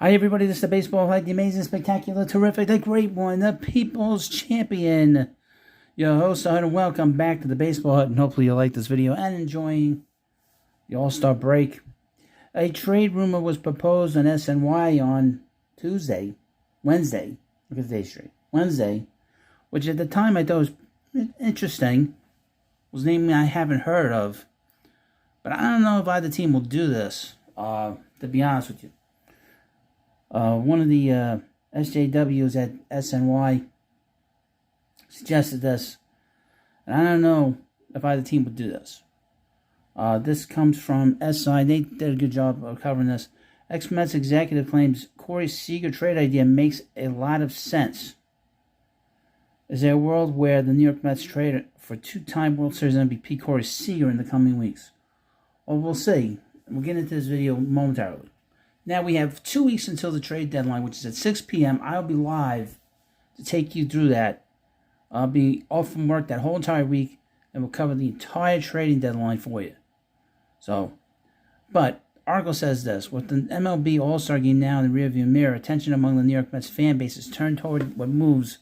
Hi everybody, this is the Baseball Hype, the amazing, spectacular, terrific, the great one, the People's Champion. Your host, and welcome back to the Baseball Hut, and hopefully you'll like this video and enjoying the All-Star break. A trade rumor was proposed on SNY on Wednesday, look at the day straight, Wednesday, which at the time I thought was interesting, was a name I haven't heard of, but I don't know if either team will do this, to be honest with you. One of the SJWs at SNY suggested this, and I don't know if either team would do this. This comes from SI. They did a good job of covering this. Ex-Mets executive claims Corey Seager trade idea makes a lot of sense. Is there a world where the New York Mets trade for two-time World Series MVP Corey Seager in the coming weeks? Well, we'll see. We'll get into this video momentarily. Now, we have 2 weeks until the trade deadline, which is at 6 p.m. I'll be live to take you through that. I'll be off from work that whole entire week, and we'll cover the entire trading deadline for you. But article says this: with the MLB All-Star Game now in the rearview mirror, attention among the New York Mets fan base is turned toward what moves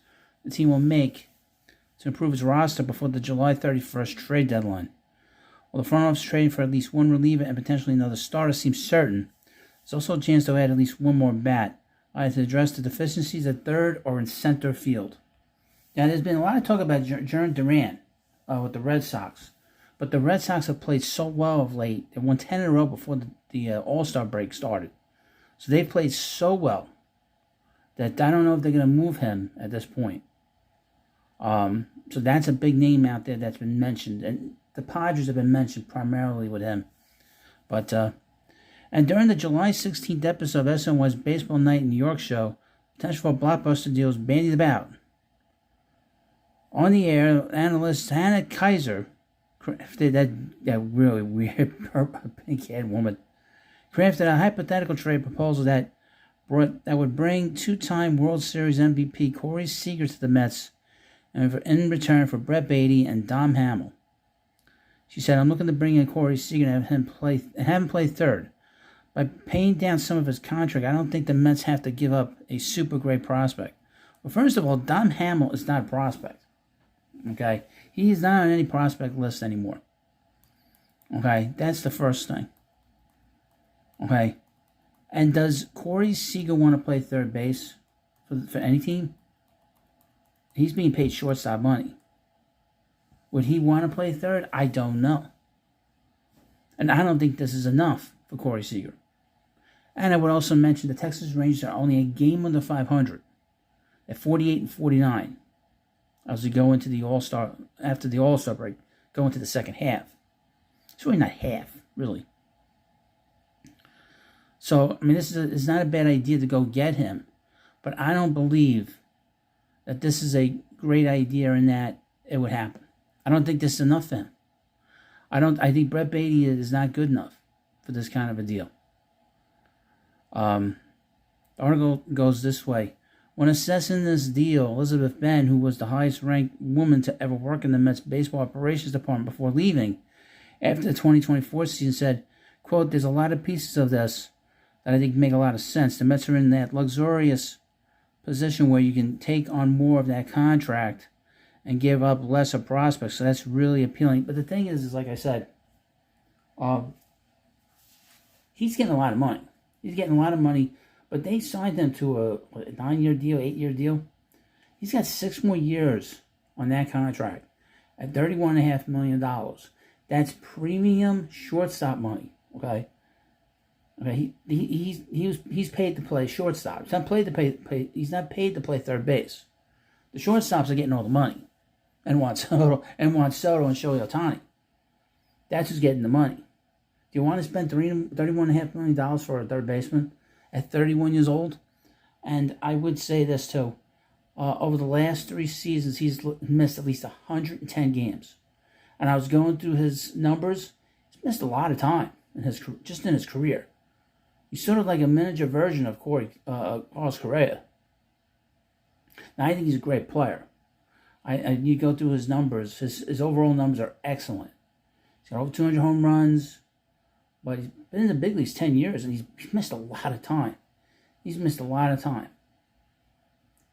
the team will make to improve its roster before the July 31st trade deadline. While the front office trading for at least one reliever and potentially another starter seems certain, there's also a chance to add at least one more bat, either to address the deficiencies at third or in center field. Now, there's been a lot of talk about Jarren Duran with the Red Sox, but the Red Sox have played so well of late. They won 10 in a row before the All-Star break started. So they've played so well that I don't know if they're going to move him at this point. So that's a big name out there that's been mentioned, and the Padres have been mentioned primarily with him. But and during the July 16th episode of SNY's Baseball Night in New York show, potential for blockbuster deals bandied about. On the air, analyst Hannah Kaiser, that really weird pink-haired woman, crafted a hypothetical trade proposal that would bring two-time World Series MVP Corey Seager to the Mets, and in return for Brett Baty and Dom Hamill. She said, "I'm looking to bring in Corey Seager and have him play third. By paying down some of his contract, I don't think the Mets have to give up a super great prospect." Well, first of all, Dom Hamill is not a prospect. Okay? He is not on any prospect list anymore. Okay? That's the first thing. Okay? And does Corey Seager want to play third base for any team? He's being paid shortstop money. Would he want to play third? I don't know. And I don't think this is enough for Corey Seager. And I would also mention the Texas Rangers are only a game under 500 at 48 and 49 as we go into the All-Star, after the All-Star break, go into the second half. It's really not half, really. So, I mean, it's not a bad idea to go get him, but I don't believe that this is a great idea and that it would happen. I don't think this is enough for him. I think Brett Baty is not good enough for this kind of a deal. The article goes this way. When assessing this deal, Elizabeth Ben, who was the highest-ranked woman to ever work in the Mets baseball operations department before leaving after the 2024 season, said, quote, "There's a lot of pieces of this that I think make a lot of sense. The Mets are in that luxurious position where you can take on more of that contract and give up lesser prospects, so that's really appealing." But the thing is like I said, he's getting a lot of money. He's getting a lot of money, but they signed him to a 9-year deal, 8-year deal. He's got 6 more years on that contract at $31.5 million. That's premium shortstop money. Okay. He's paid to play shortstop. He's not paid to play. He's not paid to play third base. The shortstops are getting all the money, and Juan Soto and Shohei Ohtani. That's who's getting the money. Do you want to spend $31.5 million for a third baseman at 31 years old? And I would say this too. Over the last 3 seasons, he's missed at least 110 games. And I was going through his numbers. He's missed a lot of time in his career. He's sort of like a miniature version of Carlos Correa. Now, I think he's a great player. You go through his numbers. His overall numbers are excellent. He's got over 200 home runs. But he's been in the big leagues 10 years, and he's missed a lot of time. He's missed a lot of time.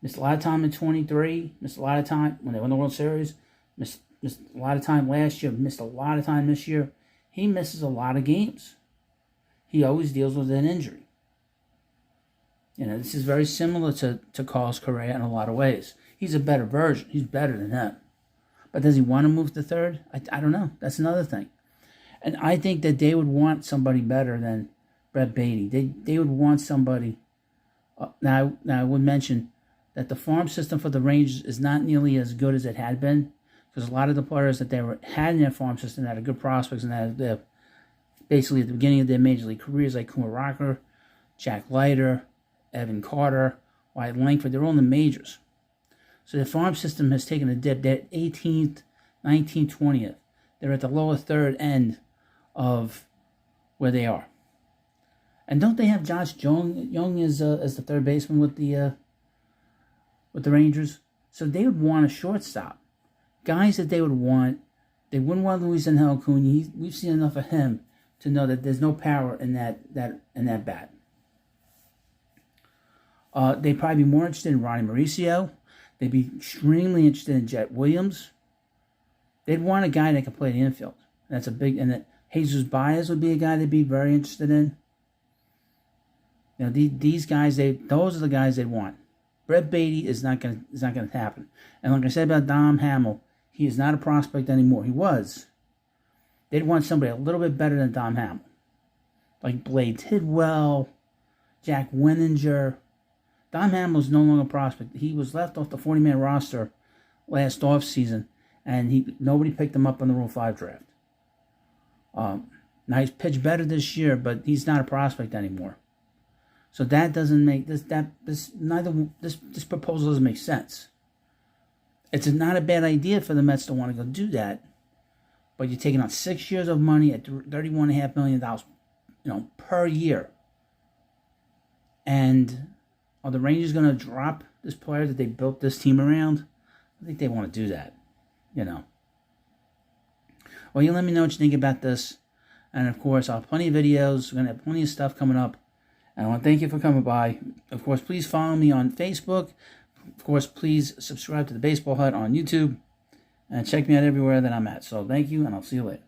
Missed a lot of time in 23. Missed a lot of time when they won the World Series. Missed a lot of time last year. Missed a lot of time this year. He misses a lot of games. He always deals with an injury. This is very similar to Carlos Correa in a lot of ways. He's a better version. He's better than him. But does he want to move to third? I don't know. That's another thing. And I think that they would want somebody better than Brett Beatty. They would want somebody. Now I would mention that the farm system for the Rangers is not nearly as good as it had been, because a lot of the players that had in their farm system had good prospects and had basically at the beginning of their major league careers, like Kumar Rocker, Jack Leiter, Evan Carter, Wyatt Langford. They're all in the majors. So the farm system has taken a dip. They're 18th, 19th, 20th. They're at the lower third end of where they are. And don't they have Josh Young as the third baseman with the Rangers? So they would want a shortstop. Guys that they would want. They wouldn't want Luis Angel Acuna. We've seen enough of him to know that there's no power in that bat. They'd probably be more interested in Ronnie Mauricio. They'd be extremely interested in Jet Williams. They'd want a guy that can play the infield. That's a big, and that Jesus Baez would be a guy they'd be very interested in. These guys, those are the guys they'd want. Brett Beatty is not going to happen. And like I said about Dom Hamill, he is not a prospect anymore. He was. They'd want somebody a little bit better than Dom Hamill, like Blade Tidwell, Jack Winninger. Dom Hamill is no longer a prospect. He was left off the 40-man roster last offseason, and nobody picked him up on the Rule 5 draft. Now he's pitched better this year, but he's not a prospect anymore. So that doesn't make this proposal doesn't make sense. It's not a bad idea for the Mets to want to go do that, but you're taking out 6 years of money at $31.5 million, per year. And are the Rangers going to drop this player that they built this team around? I think they want to do that, Well, you let me know what you think about this. And, of course, I'll have plenty of videos. We're going to have plenty of stuff coming up. And I want to thank you for coming by. Of course, please follow me on Facebook. Of course, please subscribe to the Baseball Hut on YouTube. And check me out everywhere that I'm at. So thank you, and I'll see you later.